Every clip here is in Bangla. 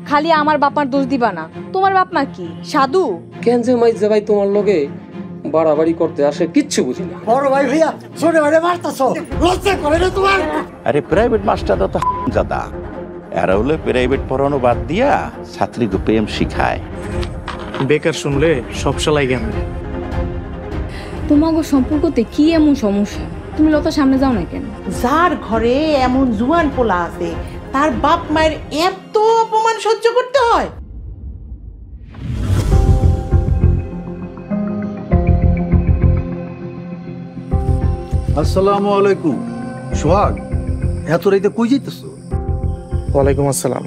খালি আমার বাপার দোষ দিবা না। তোমার বাপ মা কি সাধু? কেন যে মাইজা ভাই তোমার লগে বাড়াবাড়ি করতে আসে কিচ্ছু বুঝি না। বড় ভাই ভাইয়া ছোট ভাইরে মারতাছো, লজ্জা করে না তোমার? আরে প্রাইভেট মাস্টাররা তো জাদা, এরা হলে প্রাইভেট পড়ানো বাদ দিয়া ছাত্রীকে প্রেম শিখায়। বেকার শুনলে সব শালাই জ্ঞান। তোমাগো সম্পর্কতে কি এমন সমস্যা? তুমি লতার সামনে যাও না কেন? যার ঘরে এমন জুয়ান পোলা আছে তার বাপ মায়ের এত অপমান সহ্য করতে হয়? আসসালামু আলাইকুম। সোহাগ, এত রাইতে কই যাইতেছো? ওয়ালাইকুম আসসালাম।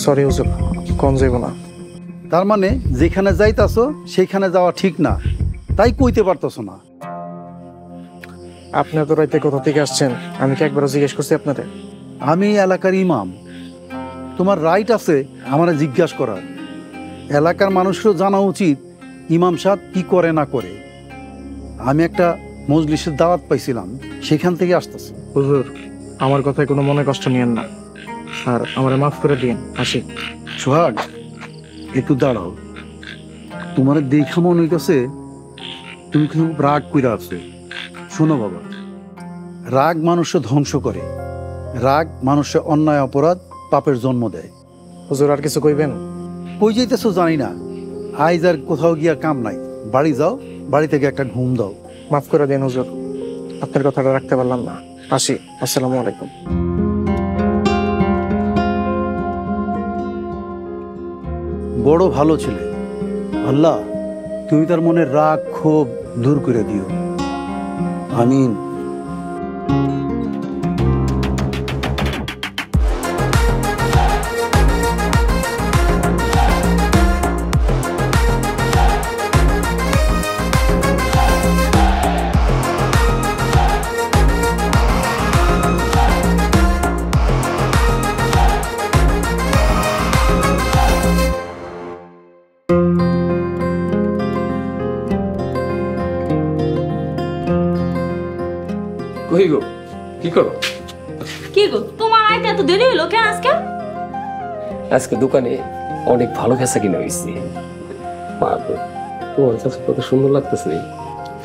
সরি হুজুর, কোন যাইব না। তার মানে যেখানে যাইতাছো সেইখানে যাওয়া ঠিক না, তাই কইতে পারতেছো না? আপনি তো রাইতে কোথা থেকে আসছেন আমি কি একবারও জিজ্ঞেস করছি আপনাদের? আমি এলাকার ইমাম, তোমার রাইট আছে আমারে জিজ্ঞাসা করার। এলাকার মানুষেরও জানা উচিত ইমাম সাহেব কি করে না করে। আমি একটা মজলিসের দাওয়াত পাইছিলাম, সেখান থেকে আসতেছি। হুজুর, আমার কথায় কোনো মনে কষ্ট নিয়েন না, আর আমারে মাফ করে দিন। আসি। সোহাগ, একটু দাঁড়াও। তোমার দেখা মনে হইতেছে তুমি খুব রাগ কইরা আছো। শোনো বাবা, রাগ মানুষকে ধ্বংস করে, রাগ মানুষের অন্যায় অপরাধ পাপের জন্ম দেয়। হুজুর, আর কিছু কইবেন? কই যাইতেছো জানি না, আইজ আর কোথাও গিয়া কাম নাই, বাড়ি যাও, বাড়ি থেকে একটা ঘুম দাও। মাফ করে দিন হুজুর, আপনার কথাটা রাখতে পারলাম না। আসি। আসসালামু আলাইকুম। বড় ভালো ছেলে, আল্লাহ তুমি তার মনের রাগ ক্ষোভ দূর করে দিও, আমিন। কই গো, কি করো? কি গো, তোমার আইতে এত দেরি হলো কেন আজকে? আজকে দোকানে অনেক ভালো খেসা কিনে হয়েছি। মা গো, তোমার কাছে কত সুন্দর লাগতেছে।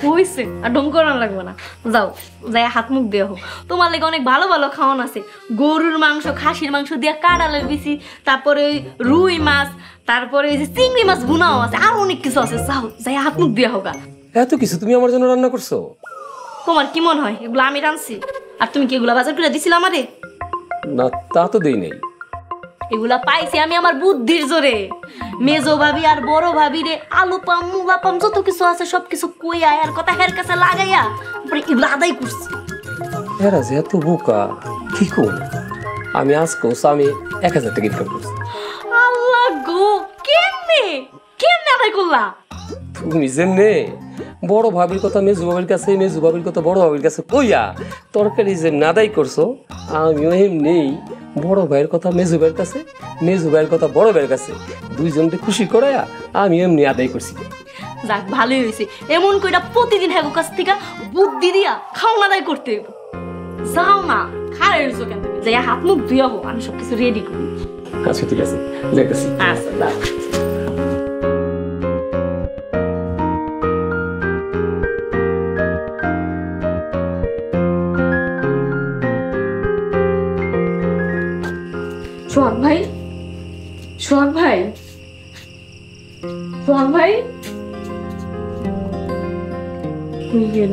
হইছে, আর ঢং করানো লাগবে না। যাও, যাই হাত মুখ দেওয়া হোক। তোমার লেগে অনেক ভালো ভালো খাওয়ান আছে। গরুর মাংস, খাসির মাংস দিয়া কাঁড়ালের বিচি, তারপরে ওই রুই মাছ, তারপরে ওই যে চিংড়ি মাছ ভুনাও আছে, আর অনেক কিছু আছে। যাও, যাই হাত মুখ দেওয়া হোক। এত কিছু তুমি আমার জন্য রান্না করছো? তোমার কি মনে হয় এগুলো আমি রাঁধছি? আর তুমি কি এগুলা বাজার করে দিছিলে আমারে? না, তা তো দেই নাই। এগুলা পাইছি আমি আমার বুদ্ধির জোরে। মেজো ভাবি আর বড় ভাবি রে আলু পাম, মুলা পাম, যত কিছু আছে সবকিছু কইয়া আর কথা হের কাছে লাগাইয়া তারপরে এগুলা আদায় করছি। এরা যে এত বোকা, কি করব? আমি আজকেও আমি 1000 টাকা ইনকাম করছি। আল্লাহ গো, কেমনে কেমনে আদায় করলা? তুমি যেমনে বড় ভাবির কথা মেজু ভাবির কাছে, মেজু ভাবির কথা বড় ভাবির কাছে কইয়া তরকারি যে নাদাই করছো, আমিও এমনি বড় ভাইয়ের কথা মেজু ভাইয়ের কাছে, মেজু ভাইয়ের কথা বড় ভাইয়ের কাছে, দুইজনকে খুশি করাইয়া আমি এমনি আদায় করছি। যাক, ভালোই হয়েছে। এমন কইরা প্রতিদিন হ্যাগো কাছ থেকে বুদ্ধি দিয়া খাওন আদায় করতে হইব। যাও না, খায় রইছো কেন? তুমি যাই হাত মুখ ধুইয়া হো, আমি সবকিছু রেডি করি। আচ্ছা ঠিক আছে, যাইতেছি। আচ্ছা দাও। সোহাগ ভাই, সোহাগ ভাই, সোহাগ ভাই কই গেল?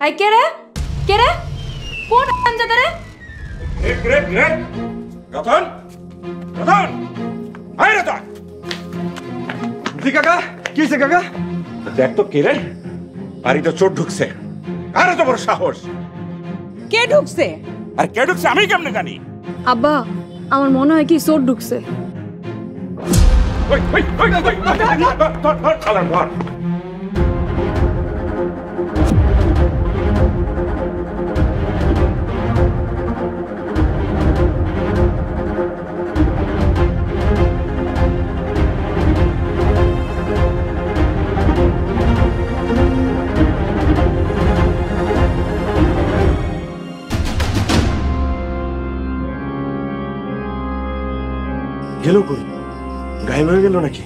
আই কে রে? কে রে? কোন আঞ্জাদা রে? এক রে রে রতন, রতন, আয় রতন, কাকা কি হয়েছে কাকা? দেখ তো কে রে, বাড়িতে চোর ঢুকছে। আর এত বড় সাহস! কে ঢুকছে? আর কে ঢুকছে আমি কেমনে জানি? আব্বা আমার মনে হয় কি চোর ঢুকছে। ওই, ধর, শালার ধর। গেল কই? গায়েব হয়ে গেল নাকি?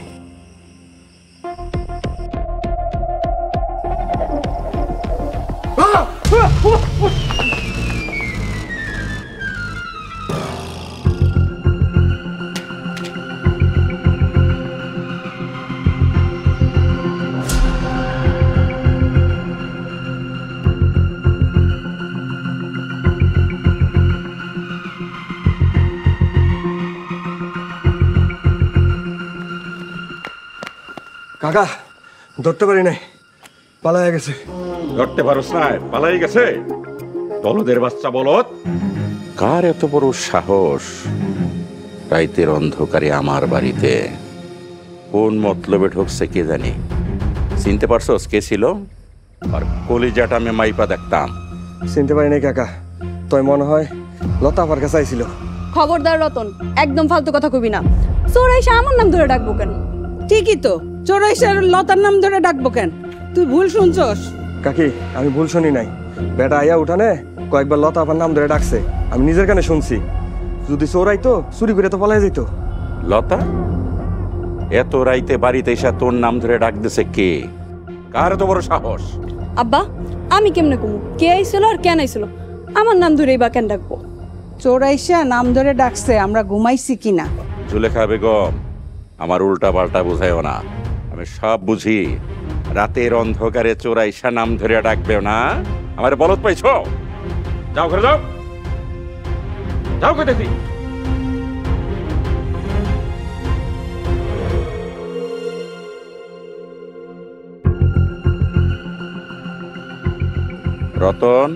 কাকা ধরতে পারি নাই, পালায়া গেছে। ধরতে পারোস না, পালাই গেছে। দলদের বাচ্চা বলদ! কার এত বড় সাহস রাইতের অন্ধকারে আমার বাড়িতে? কোন মতলবে ঢুকছে কে জানি। চিনতে পারছোস কে ছিল? আর কলিজাটা আমি মাইপা দেখতাম। চিনতে পারি নাই কাকা, তোর মনে হয় লতা আমার কাছে আইছিল। খবরদার রতন, একদম ফালতু কথা কবি না। চোর এসে আমার নাম ধরে ডাকবো কেন? ঠিকই তো, চোরাইশার লতার নাম ধরে ডাকবো কেন? তুই ভুল শুনছস। কাকি আমি ভুল শুনি নাই, বেটা আইয়া উঠানে কয়েকবার লতা আপার নাম ধরে ডাকছে, আমি নিজের কানে শুনছি। যদি চোর আইতো চুরি করে তো পালাই যেত। লতা এত রাইতে বাড়িতে এসে তোর নাম ধরে ডাক দিছে কে? কার এত বড় সাহস? আব্বা আমি কেমনে কমু কে আইছিল আর কেন আইছিল? আমার নাম ধরেই বা কেন ডাকবো? চোরাইশা নাম ধরে ডাকছে, আমরা ঘুমাইছি কিনা। জুলেখা বেগম, আমার উল্টা পাল্টা বুঝাইও না, আমি সব বুঝি। রাতের অন্ধকারে চোরাইশা নাম ধরে ডাকবেও না? আমার বলদ পাইছো? যাও ঘরে যাও, যাও কইতেছি। রতন,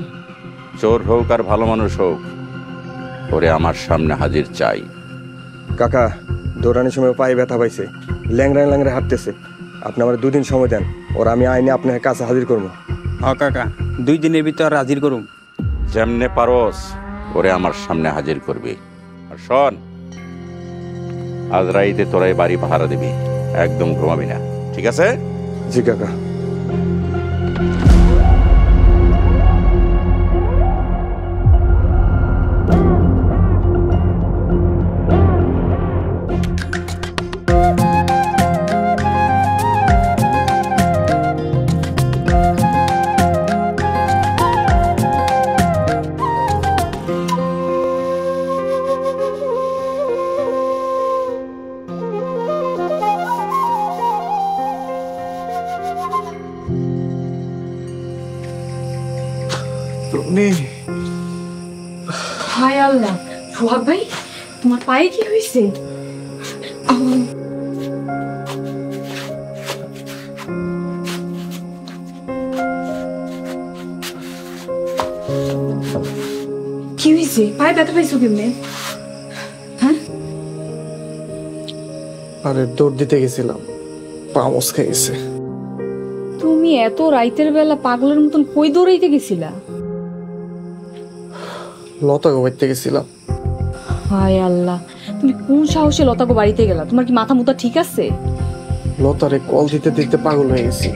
চোর হোক আর ভালো মানুষ হোক, ওরে আমার সামনে হাজির চাই। কাকা দৌড়ানোর সময় পায়ে ব্যথা পাইছে, ল্যাংড়ায় ল্যাংড়ায় হাঁটতেছে। আপনি আমার দুদিন সময় দেন, ওর আমি আইনে আপনার কাছে হাজির করবো। হ্যাঁ কাকা, 2 দিনের ভিতর হাজির করুম। যেমনে পারস ওরে আমার সামনে হাজির করবি। আর শোন, আজ রাইতে তোরাই বাড়ি পাহারা দিবি, একদম ঘুমাবি না, ঠিক আছে? জি কাকা। হায় আল্লাহ, সোহাগ ভাই তোমার পায়ে কি হয়েছে? কি হয়েছে? পায়ে ব্যথা পাইছো কেমনে? হ্যাঁ আরে দৌড় দিতে গেছিলাম, পা মচকে গেছে। তুমি এত রাইতের বেলা পাগলের মতন কই দৌড়াইতে গেছিলা? লতাকে বাড়িতে গেছিলাম। হায় আল্লাহ, তুমি কোন সাহসে লতাকে বাড়িতে গেলা? তোমার কি মাথা মুথা ঠিক আছে? লতারে কল দিতে দিতে পাগল হয়ে গেছি,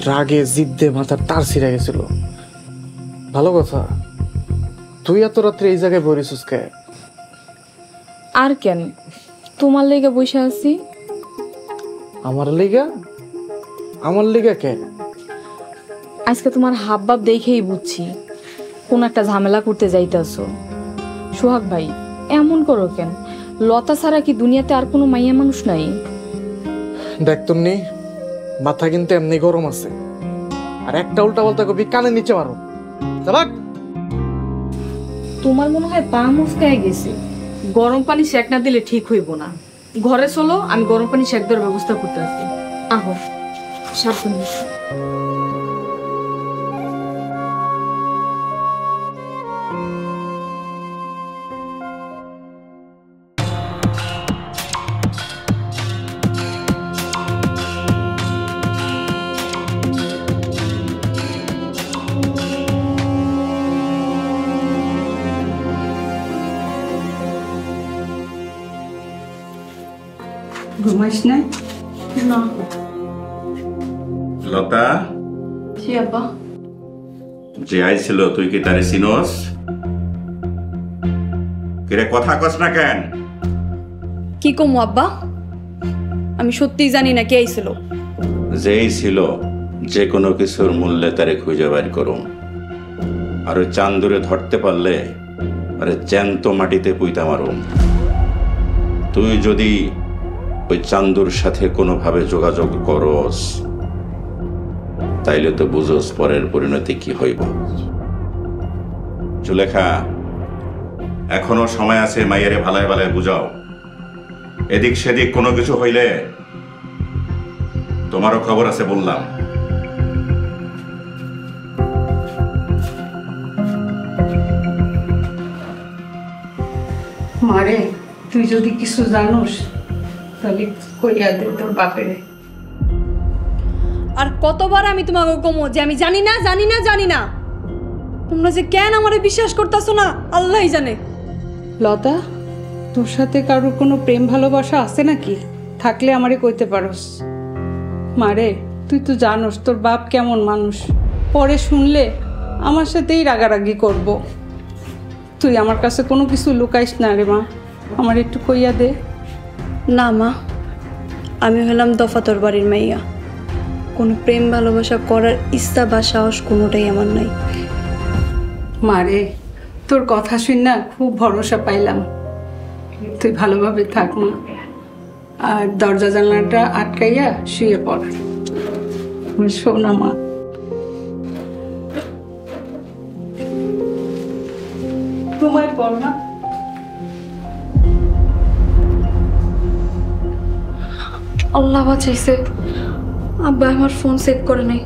রাগে জিদ্দে মাথার তার ছিঁড়ে গেছিল। ভালো কথা, তুই এত রাত্রে এই জায়গায় বসেছিস কে? আর কেন, তোমার লেগে বসে আছি। আমার লেগা? আমার লেগা কে? আজকে তোমার হাব ভাব দেখেই বুঝছি কোন একটা ঝামেলা করতে যাইতেছো। সোহাগ ভাই এমন করো কেন? লতা ছাড়া কি দুনিয়াতে আর কোনো মাইয়া মানুষ নাই? দেখ তুমি, মাথা কিন্তু এমনি গরম আছে, আর একটা উল্টা পাল্টা কবি কানে নিচে মারো। তোমার মনে হয় পা মুচকায় গেছে। গরম পানি সেক না দিলে ঠিক হইব না। ঘরে চলো, আমি গরম পানি সেক দেওয়ার ব্যবস্থা করতে আসি। আহো সাবধানে। ঘুমাইস না? না। লতা, জি আব্বা। যে আইছিল তুই কি তারে চিনস? কিরে কথা কস না কেন? কি কমু আব্বা, আমি সত্যিই জানি না কে আইছিল। যেই ছিল যে কোনো কিছুর মূল্যে তারে খুঁজে বের করুম, আর ওই চান্দুরে ধরতে পারলে আরে জ্যান্ত মাটিতে পুইতা মারুম। তুই যদি ওই চান্দুর সাথে কোনোভাবে যোগাযোগ করস তাইলে তো বুঝোস পরের পরিণতি কি হইব। জুলেখা, এখনো সময় আছে, মাইয়ারে ভালায় ভালায় বুঝাও। এদিক সেদিক কোনো কিছু হইলে তোমারও খবর আছে বললাম। মারে, তুই যদি কিছু জানোস তাহলে কইয়া দে তোর বাপেরে। আর কতবার আমি তোমাকে কমো যে আমি জানি না জানি না জানি না। তোমরা যে কেন আমারে বিশ্বাস করতেছো না আল্লাহই জানে। লতা, তোর সাথে কারোর কোনো প্রেম ভালোবাসা আছে নাকি? থাকলে আমারে কইতে পারোস। মারে, তুই তো জানোস তোর বাপ কেমন মানুষ, পরে শুনলে আমার সাথেই রাগারাগি করব। তুই আমার কাছে কোনো কিছু লুকাইস না রে মা, আমার একটু কইয়া দে। না মা, আমি হলাম দফাতর বাড়ির মাইয়া, কোনো প্রেম ভালোবাসা করার ইচ্ছা বা সাহস কোনোটাই আমার নাই। মারে, তোর কথা শুন না খুব ভরসা পাইলাম। তুই ভালোভাবে থাক মা, আর দরজা জানলাটা আটকাইয়া শুয়ে পড়। শোনা মা। ঘুমায় পড় না। আল্লাহ বাঁচাইছে, আব্বা আমার ফোন সেভ করে নাই,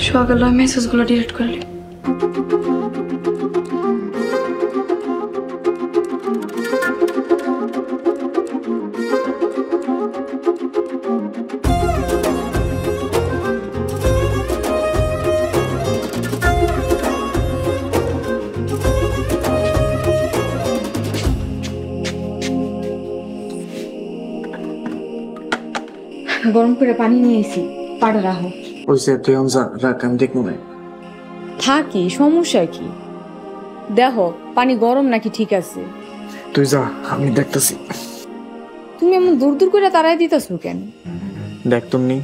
সকালে মেসেজগুলো ডিলিট করলি। গরম করে পানি নিয়ে এসি, পাড়া রাখো। ওই যে তুই যা রাখ, আমি দেখবো না। থাকি, সমস্যা কি? দেখো পানি গরম নাকি ঠিক আছে। তুই যা, আমি দেখতেছি। তুমি এমন দূর দূর করে তাড়াই দিতেছো কেন? দেখ তুমি,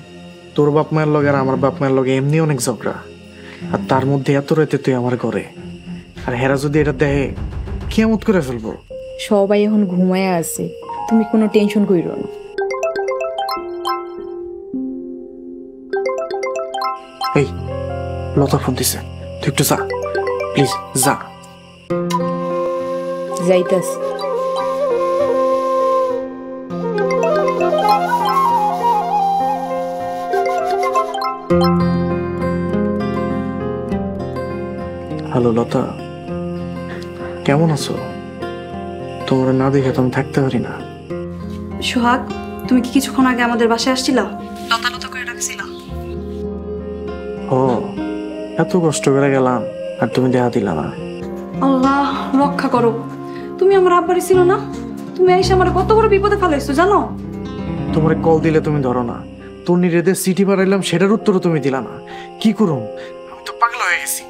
তোর বাপ মায়ের লগে আর আমার বাপ মায়ের লগে এমনি অনেক ঝগড়া, আর তার মধ্যে এত রাতে তুই আমার ঘরে, আর হেরা যদি এটা দেখে কিয়ামত করে ফেলবো। সবাই এখন ঘুমায় আছে, তুমি কোনো টেনশন কইরো না। এই লতা ফোন দিছে, তুই একটু যা প্লিজ, যা। যাইতাছি। হ্যালো লতা, কেমন আছো? তোমার না দেখে তো আমি থাকতে পারি না। সোহাগ, তুমি কি কিছুক্ষণ আগে আমাদের বাসায় আসছিলা? লতা লতা করে ডাকছিলা। ও, এত কষ্ট করে গেলাম আর তুমি দেখা দিলা না। আল্লাহ রক্ষা করো, তুমি আমার আব্বারই ছিল না? তুমি এসে আমার কত বড় বিপদে ফেলাইছো জানো? তোমার কল দিলে তুমি ধরো না, তোর নিরেদের সিটি পাঠাইলাম সেটার উত্তরও তুমি দিলা না। কি করুম, আমি তো পাগল হয়ে গেছি।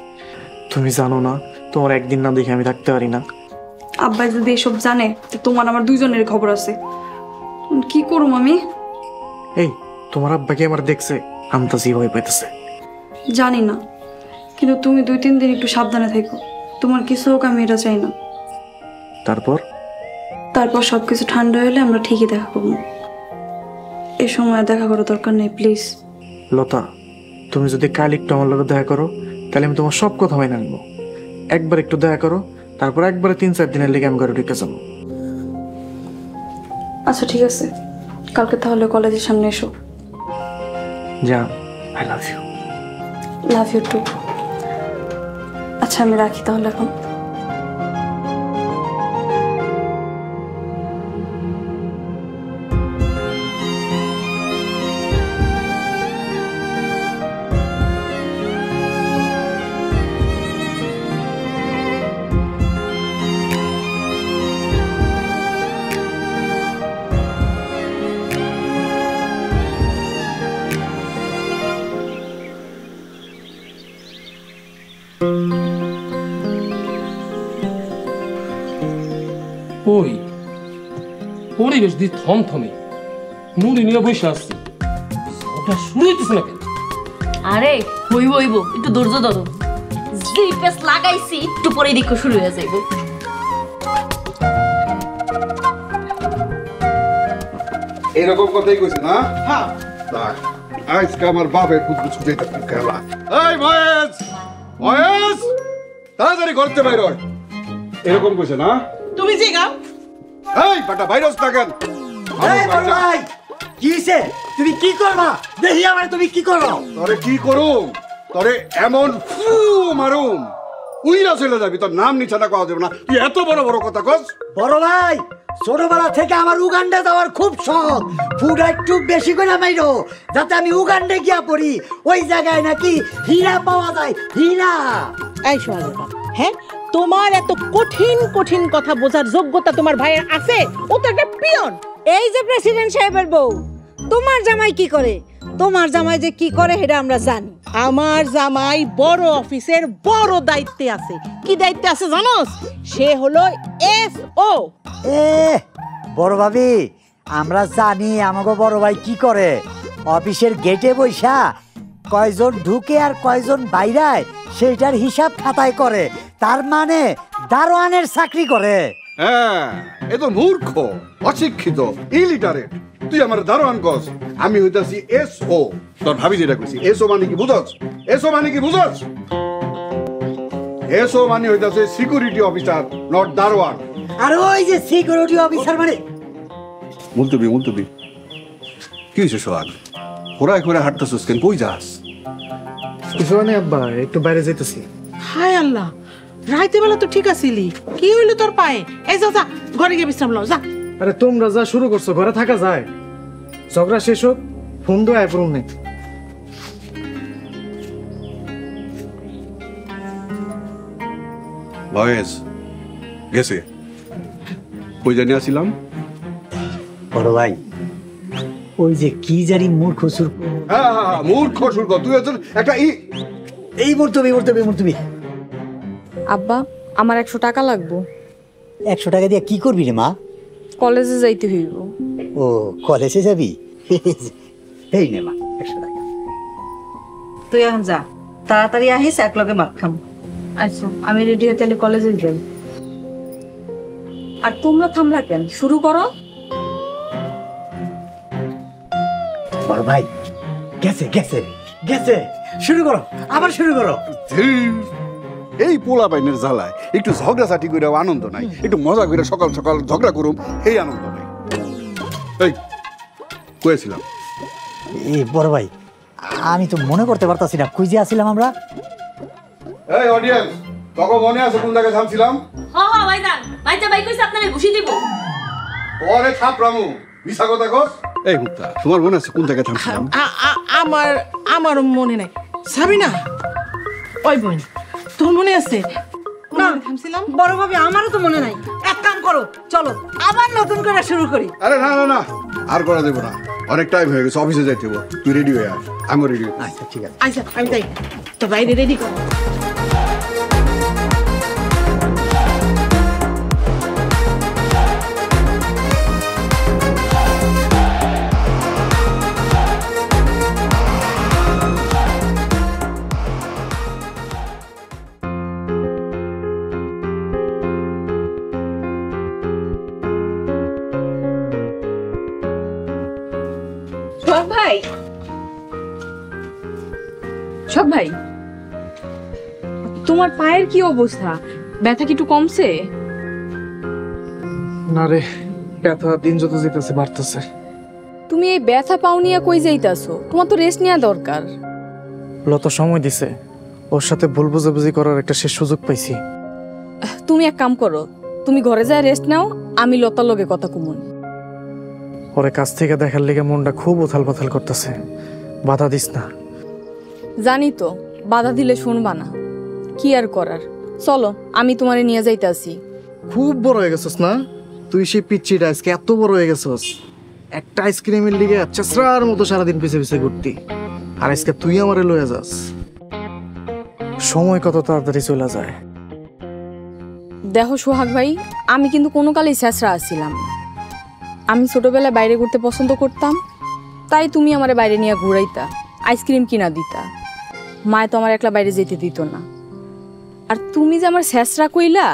তুমি জানো না তোমার একদিন না দেখে আমি থাকতে পারি না। আব্বাই যদি এসব জানে তো তোমার আমার দুইজনের খবর আছে। কি করুম আমি? এই তোমার আব্বাকে আমার দেখছে, আমতাজি ভয় পাইতেছে। জানি না, কিন্তু তুমি 2-3 দিন একটু সাবধানে থেকো। তোমার কিছু হোক, আমি এটা চাই না। তারপর সবকিছু ঠান্ডা হলে আমরা ঠিকই দেখা করবো। এই সময় দেখা করার দরকার নেই প্লিজ। লতা, তুমি যদি কাল একটু আমার লগে দেখা করো তাহলে আমি তোমার সব কথা মাইনা নিব। একবার একটু দেখা করো, তারপর একবারে 3-4 দিনের লেগে আমি ঘরে ঢুকে যাবো। আচ্ছা ঠিক আছে, কালকে তাহলে কলেজের সামনে এসো। জান, I love you. Love you too. আচ্ছা আমি রাখি তাহলে এখন। ওই পরিবেশ দিয়ে থমথমে মুড়ি নিয়ে বসে আসছি, ওটা শুরু হইতেছে না কেন? আরে হইব হইব, একটু ধৈর্য ধরো। জিপেস লাগাইছি, একটু পরে দেখো শুরু হয়ে যাইব। এরকম কথাই কইছে না? হ্যাঁ। আজকে আমার বাপের কুকুর ছুটে খেলা। এই মহেশ, মহেশ, তাড়াতাড়ি করতে বাইর হয়। এরকম কইছে না? তুমি যে গাও এই বেটা ভাইরাস থাকেন। ভাই কি হইছে? তুমি কি করবা? দেখি আমার তুমি কি করো? তোরে কি করুম? তোরে এমন ফু মারুম উইরা চলে যাবি, তোর নাম নিছানা কওয়া যাবে না। তুই এত বড় বড় কথা কস? বড় ভাই ছোটবেলা থেকে আমার উগান্ডা যাওয়ার খুব শখ। ফুড একটু বেশি করে মাইরো যাতে আমি উগান্ডে গিয়া পড়ি। ওই জায়গায় নাকি হীরা পাওয়া যায়, হীরা। এই শোনা, হ্যাঁ তোমার এত কঠিন কঠিন কথা বোঝার যোগ্যতা তোমার ভাইয়ের আছে? ও তো একটা পিয়ন। এই যে প্রেসিডেন্ট সাহেবের বউ, তোমার জামাই কি করে? তোমার জামাই যে কি করে সেটা আমরা জানি। আমার জামাই বড় অফিসের বড় দায়িত্বে আছে। কি দায়িত্বে আছে জানোস? সে হলো এসও। এ বড় ভাবি, আমরা জানি আমাকে বড় ভাই কি করে। অফিসের গেটে বৈশা কয়জন ঢুকে আর কয়জন বাইরায় সেইটার হিসাব খাতায় করে। তার মানে দারোয়ানের চাকরি করে। হ্যাঁ, এ তো মূর্খ, অশিক্ষিত, ইলিটারেট। তুই আমার দারোয়ান কস, আমি হইতাছি এসও। তোর ভাবি যেটা কইছি, এসও মানে কি বুঝছ? এসও মানে কি বুঝছ? এসও মানে হইতাছে সিকিউরিটি অফিসার, নট দারোয়ান। আর ওই যে সিকিউরিটি অফিসার মানে মুলতবি মুলতবি। কি হইছে সোহাগ? কোরায় কোরায় হাঁটতেছিস কেন? কই যাস? কিছু মানে আব্বা, একটু বাইরে যাইতেছি। হায় আল্লাহ, রাইতে বেলা তো ঠিক আছিলি, কি হইলো তোর পায়ে? এই যা যা, ঘরে গিয়ে বিশ্রাম নাও, যা। আরে তোমরা যা শুরু করছো, ঘরে থাকা যায়? ঝগড়া শেষ হোক, ফোন দো আয় পড়ুন নেই। ভয়েস গেছে, কই জানি আসিলাম? বড় ভাই ওই যে কি জানি মূর্খ সুর্খ। হ্যাঁ, মূর্খ সুর্খ। তুই একটা এই মুর্তবি মুর্তবি মুর্তবি। আব্বা আমার 100 টাকা লাগবো। 100 টাকা দিয়ে কি করবি রে মা? কলেজে যাইতে হইব। ও কলেজে যাবি? এই নে মা 100 টাকা। তুই এখন যা, তাড়াতাড়ি আহিস, একলগে মাছ খাম। আচ্ছা আমি রেডি হয়ে তাহলে কলেজে যাই। আর তোমরা থামলা কেন? শুরু করো। বড় ভাই গেছে গেছে গেছে, শুরু করো, আবার শুরু করো। এই পোলা বাইনের জ্বালায় একটু ঝগড়াঝাটি করে আনন্দ নাই, একটু মজা করে সকাল সকাল ঝগড়া করুম, এই আনন্দ নাই। এই কয়েছিলাম এই বড় ভাই, আমি তো মনে করতে পারতাছি না কই যে আছিলাম আমরা। এই অডিয়েন্স, তখন মনে আছে কোন জায়গায় থামছিলাম? হ্যাঁ ভাইজান, ভাইটা ভাই কইছে আপনারে ঘুষি দিব। পরে থাপরামু, মিছা কথা কস। এই মুক্তা, তোমার মনে আছে কোন জায়গায় থামছিলাম? আমার মনে নাই। সাবিনা, ওই বোন, তোর মনে আছে না থামছিলাম? বড় ভাবি আমারও তো মনে নাই। এক কাম করো, চলো আবার নতুন করে শুরু করি। আরে না না না, আর করা দেবো না, অনেক টাইম হয়ে গেছে, অফিসে যাইতে হবে। তুই রেডি হয়ে আস, আমিও রেডি। আচ্ছা ঠিক আছে। আচ্ছা আমি যাই, তো বাইরে রেডি কর। শখ ভাই, তোমার পায়ের কি অবস্থা? ব্যথা কি একটু কমছে? না রে, ব্যথা দিন যত যেতেছে বাড়তেছে। তুমি এই ব্যথা পাও নিয়ে কই যাইতাছো? তোমার তো রেস্ট নেওয়া দরকার। লতা সময় দিছে, ওর সাথে ভুল বুঝাবুঝি করার একটা শেষ সুযোগ পাইছি। তুমি এক কাম করো, তুমি ঘরে যায় রেস্ট নাও, আমি লতার লগে কথা কমুন। ওরে কাছ থেকে দেখার লেগে মনটা খুব উথাল পাথাল করতেছে, বাধা দিস না। জানি তো, বাধা দিলে শুনবা না, কি আর করার। চলো আমি তোমারে নিয়ে যাইতাছি। খুব বড় হয়ে গেছস না তুই, সেই পিচ্ছিটা আজকে এত বড় হয়ে গেছস। একটা আইসক্রিমের লিগে চেঁচড়ার মতো সারাদিন পিছে পিছে ঘুরতি, আর আজকে তুই আমারে লয়ে যাস। সময় কত তাড়াতাড়ি চলে যায়। দেখো সোহাগ ভাই, আমি কিন্তু কোনো কালেই শেষরা আসছিলাম না। আমি ছোটবেলায় বাইরে ঘুরতে পছন্দ করতাম, তাই তুমি আমারে বাইরে নিয়ে ঘুরাইতা, আইসক্রিম কিনা দিতা। মায় তো আমার একলা বাইরে যেতে দিত না। আর তুমি যে আমার শেষরা কইলা,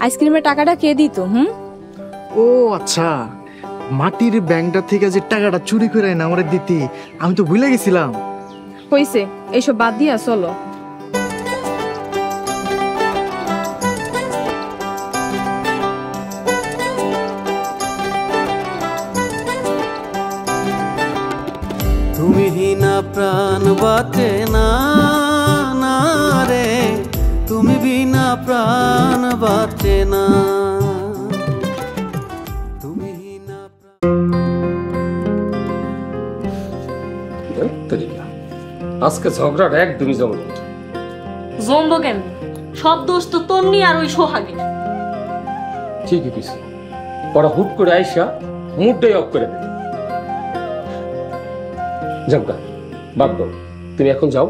আইসক্রিমের টাকাটা কে দিত? ও আচ্ছা, মাটির ব্যাংকটা থেকে যে টাকাটা চুরি করে না আমারে দিতি, আমি তো ভুলে গেছিলাম। হইছে, এইসব বাদ দিয়া চলো। তুমি বিনা প্রাণ বাঁচে না, না রে, তুমি বিনা প্রাণ বাঁচে না। আজকে ঝগড়াটা একদমই জমল জমবো কেন? সব দোষ তো তন্নি আর ওই সোহাগের। ঠিকই কিছু ওরা হুট করে আইসা মুডটাই অফ করে দেবে। জমকা বাদ দাও, তুমি এখন যাও,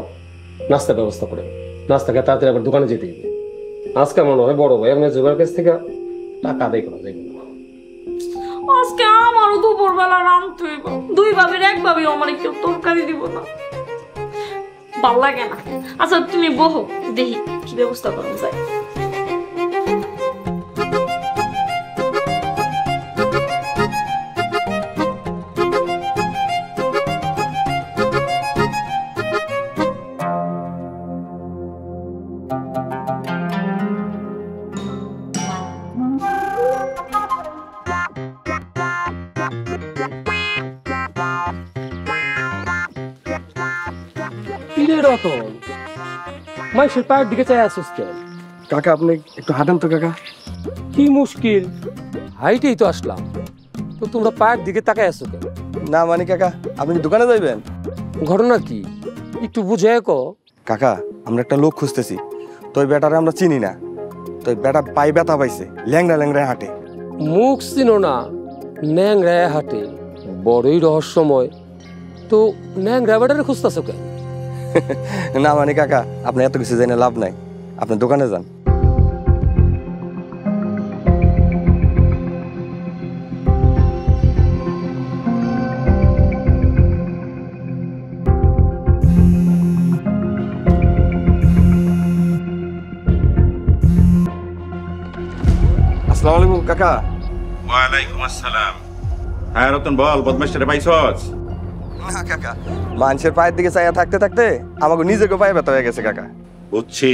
নাস্তার ব্যবস্থা করে নাস্তাকে তাড়াতাড়ি আবার দোকানে যেতে হবে। আজকে মনে হয় বড় ভাই আপনার জোগাড় কাছ থেকে টাকা আদায় করা যাবে। আজকে আমারও দুপুরবেলা রামতে হইব, দুই ভাবির এক ভাবি আমার কেউ তরকারি দিব না, ভাল লাগে না। আচ্ছা তুমি বহো, দেখি কি ব্যবস্থা করা যায়। মাইশের পায়ের দিকে চাই আসুস কেন? কাকা আপনি একটু হাঁটেন তো কাকা। কি মুশকিল, হাইটেই তো আসলাম, তো তোমরা পায়ের দিকে তাকায় আসো কেন? না মানে কাকা, আপনি দোকানে যাইবেন? ঘটনা কি একটু বুঝে কো। কাকা আমরা একটা লোক খুঁজতেছি, তো ওই বেটারে আমরা চিনি না, তো ওই বেটা পায়ে ব্যথা পাইছে, ল্যাংড়া ল্যাংড়ায় হাঁটে। মুখ চিনো না, ন্যাংরায় হাঁটে, বড়ই রহস্যময়। তো ন্যাংরা বেটারে খুঁজতেছো কেন? না মানে কাকা, আপনি এত কিছু জেনে লাভ নাই, আপনি দোকানে যান। আসসালামু আলাইকুম কাকা। ওয়ালাইকুম আসসালাম। হ্যাঁ রতন বল, বদমাইশটারে পাইছস? না কাকা, মানুষের পায়ের দিকে চাইয়া থাকতে থাকতে আমাকে নিজেকে পায়ে ব্যথা হয়ে গেছে কাকা। বুঝছি,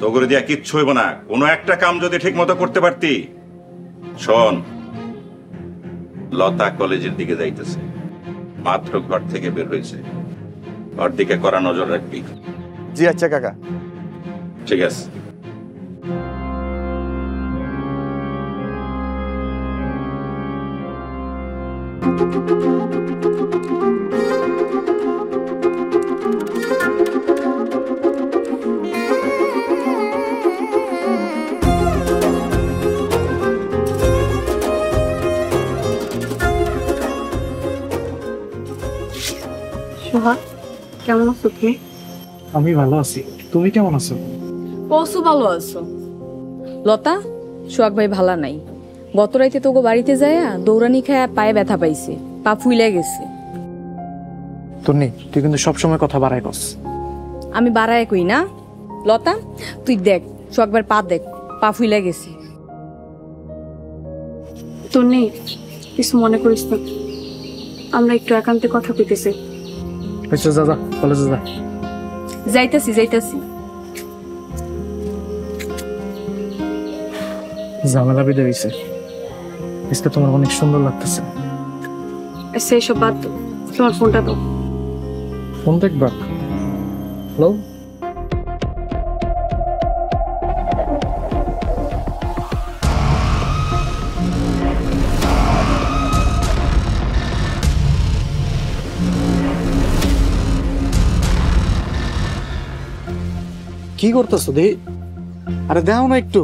তোগুলো দিয়া কিচ্ছু হইব না, কোনো একটা কাম যদি ঠিক মতো করতে পারতি। শোন, লতা কলেজের দিকে যাইতেছে, মাত্র ঘর থেকে বের হয়েছে, ওর দিকে কড়া নজর রাখবি। জি আচ্ছা কাকা। ঠিক আছে। সোহাগ, কেমন আছো তুমি? আমি ভালো আছি, তুমি কেমন আছো? পশু ভালো আছো? লতা, সোহাগ ভাই ভালা নাই, গত রাইতে তোকে বাড়িতে যায় দৌড়ানি খায় পায়ে ব্যথা পাইছে, পা ফুইলে গেছে। তন্নি, তুই কিন্তু সবসময় কথা বাড়াই কস। আমি বাড়ায় কই না। লতা তুই দেখ, সোহাগ ভাইয়ের পা দেখ, পা ফুইলে গেছে। তন্নি, কিছু মনে করিস না, আমরা একটু একান্তে কথা কইতেছি। আচ্ছা যা যা, কলেজে যা। যাইতাছি যাইতাছি। ঝামেলা বেঁধে হয়েছে, আজকে তোমার অনেক সুন্দর লাগতেছে। সেইসব বাদ দাও, তোমার ফোনটা দাও। ফোন দেখবা? হ্যালো, কি করতেছো দি? আরে দাও না একটু।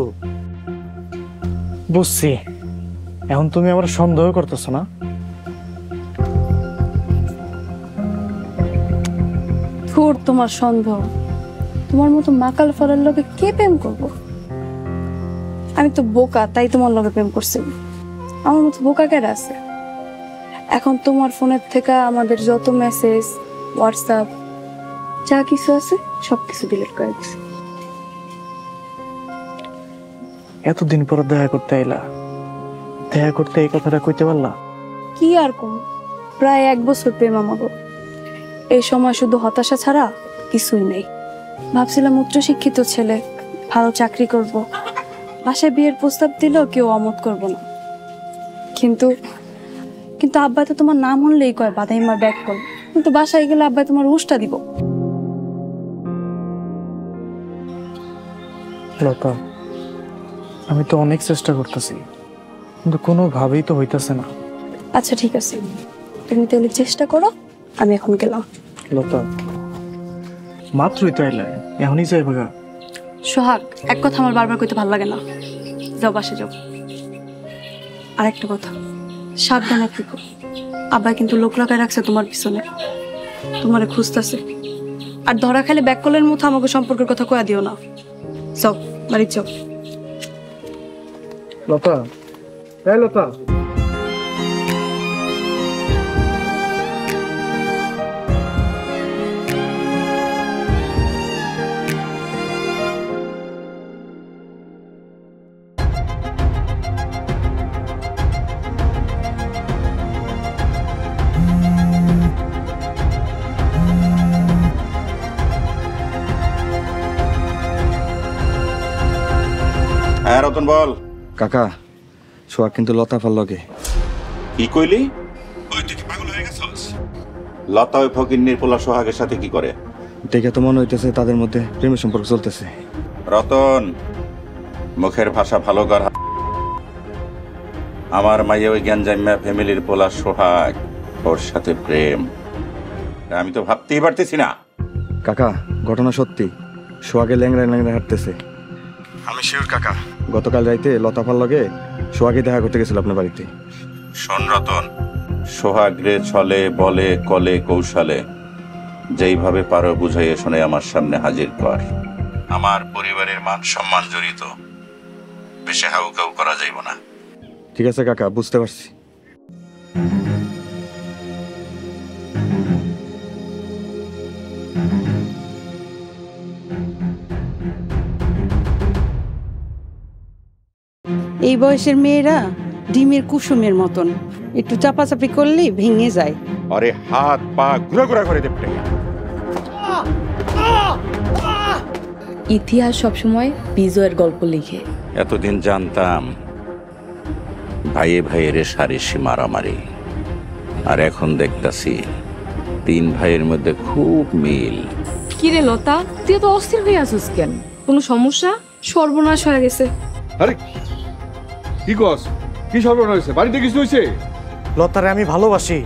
বুঝছি, এখন তুমি আমার সন্দেহ করতেছো না? থুর তোমার সন্দেহ। তোমার মতো মাকাল ফলের লগে কে প্রেম করবো? আমি তো বোকা, তাই তোমার লগে প্রেম করছি। আমার মতো বোকা কেরা আছে? এখন তোমার ফোনের থেকে আমাদের যত মেসেজ, হোয়াটসঅ্যাপ যা কিছু আছে সবকিছু ডিলিট করে দিছি। এতদিন পর দেখা করতে আইলা, দেখা করতে এই কথাটা কইতে পারলা? কি আর কম, প্রায় 1 বছর প্রেম আমাগো। এই সময় শুধু হতাশা ছাড়া কিছুই নেই। ভাবছিলাম উচ্চশিক্ষিত ছেলে, ভালো চাকরি করব, বাসায় বিয়ের প্রস্তাব দিলেও কেউ অমত করব না। কিন্তু কিন্তু আব্বা তো তোমার নাম শুনলেই কয় বাদাইমার ব্যাক কল। কিন্তু বাসায় গেলে আব্বা তোমার উষ্টা দিব। লতা, আমি তো অনেক চেষ্টা করতেছি, কিন্তু কোনোভাবেই তো হইতাছে না। আচ্ছা ঠিক আছে, তুমি তাহলে চেষ্টা করো, আমি এখন গেলাম। লতা, মাত্রই তো আইলা, এখনই যাই ভাগা। সোহাগ, এক কথা আমার বারবার কইতে ভালো লাগে না। যাও বাসে যাও। আর একটা কথা, সাবধানে থেকো। আব্বা কিন্তু লোক লাগায় রাখছে তোমার পিছনে, তোমারে খুঁজতেছে। আর ধরা খাইলে ব্যাককলের মতো আমাকে সম্পর্কের কথা কয়া দিও না। যাও, বাড়ি যাও। লতা, এই লতা। হ্যাঁ রতন বল। কাকা, সোহাগ কিন্তু লতা ফাল লগে। কি কইলি? ওই তুই কি পাগল হয়ে গেছস? লতা ওই ফকিন্নির পোলা সোহাগের সাথে কি করে? দেখে তো মনে হইতেছে তাদের মধ্যে প্রেমের সম্পর্ক চলতেছে। রতন, মুখের ভাষা ভালো কর। আমার মাইয়া ওই জ্ঞানজাম্যা ফ্যামিলির পোলা সোহাগ, ওর সাথে প্রেম, আমি তো ভাবতেই পারতেছি না। কাকা, ঘটনা সত্যি, সোহাগে ল্যাংড়ায় ল্যাংড়ায় হাঁটতেছে। আমি শিওর কাকা, গতকাল রাইতে লতা ফাল লগে সোহাগে দেখা করতে গেছিল আপনার বাড়িতে। শোন রতন, সোহাগ রে ছলে বলে কলে কৌশলে যেইভাবে পারো বুঝাইয়ে শুনে আমার সামনে হাজির কর। আমার পরিবারের মান সম্মান জড়িত, বেশি হাউকাউ করা যাইব না। ঠিক আছে কাকা, বুঝতে পারছি। এই বয়সের মেয়েরা ডিমের কুসুমের মতন, একটু চাপাচাপি করলেই ভেঙে যায়। আরে হাত পা ঘুরা ঘুরা করে দেবে। ইতিহাস সবসময় বিজয়ের গল্প লিখে। এতদিন জানতাম ভাইয়ে ভাইয়ের সারিসি মারামারি, আর এখন দেখতাছি 3 ভাইয়ের মধ্যে খুব মিল। কি রে লতা, তুই তো অস্থির হয়ে আছিস কেন? কোনো সমস্যা? সর্বনাশ হয়ে গেছে। আরে কি কস? কি সর্বনাশ হয়েছে? বাড়িতে কিছু হয়েছে? লতারে আমি ভালোবাসি,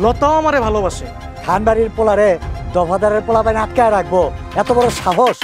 লতাও আমারে ভালোবাসে। খানবাড়ির পোলারে দফাদারের পোলা বাইন আটকায় রাখবো, এত বড় সাহস?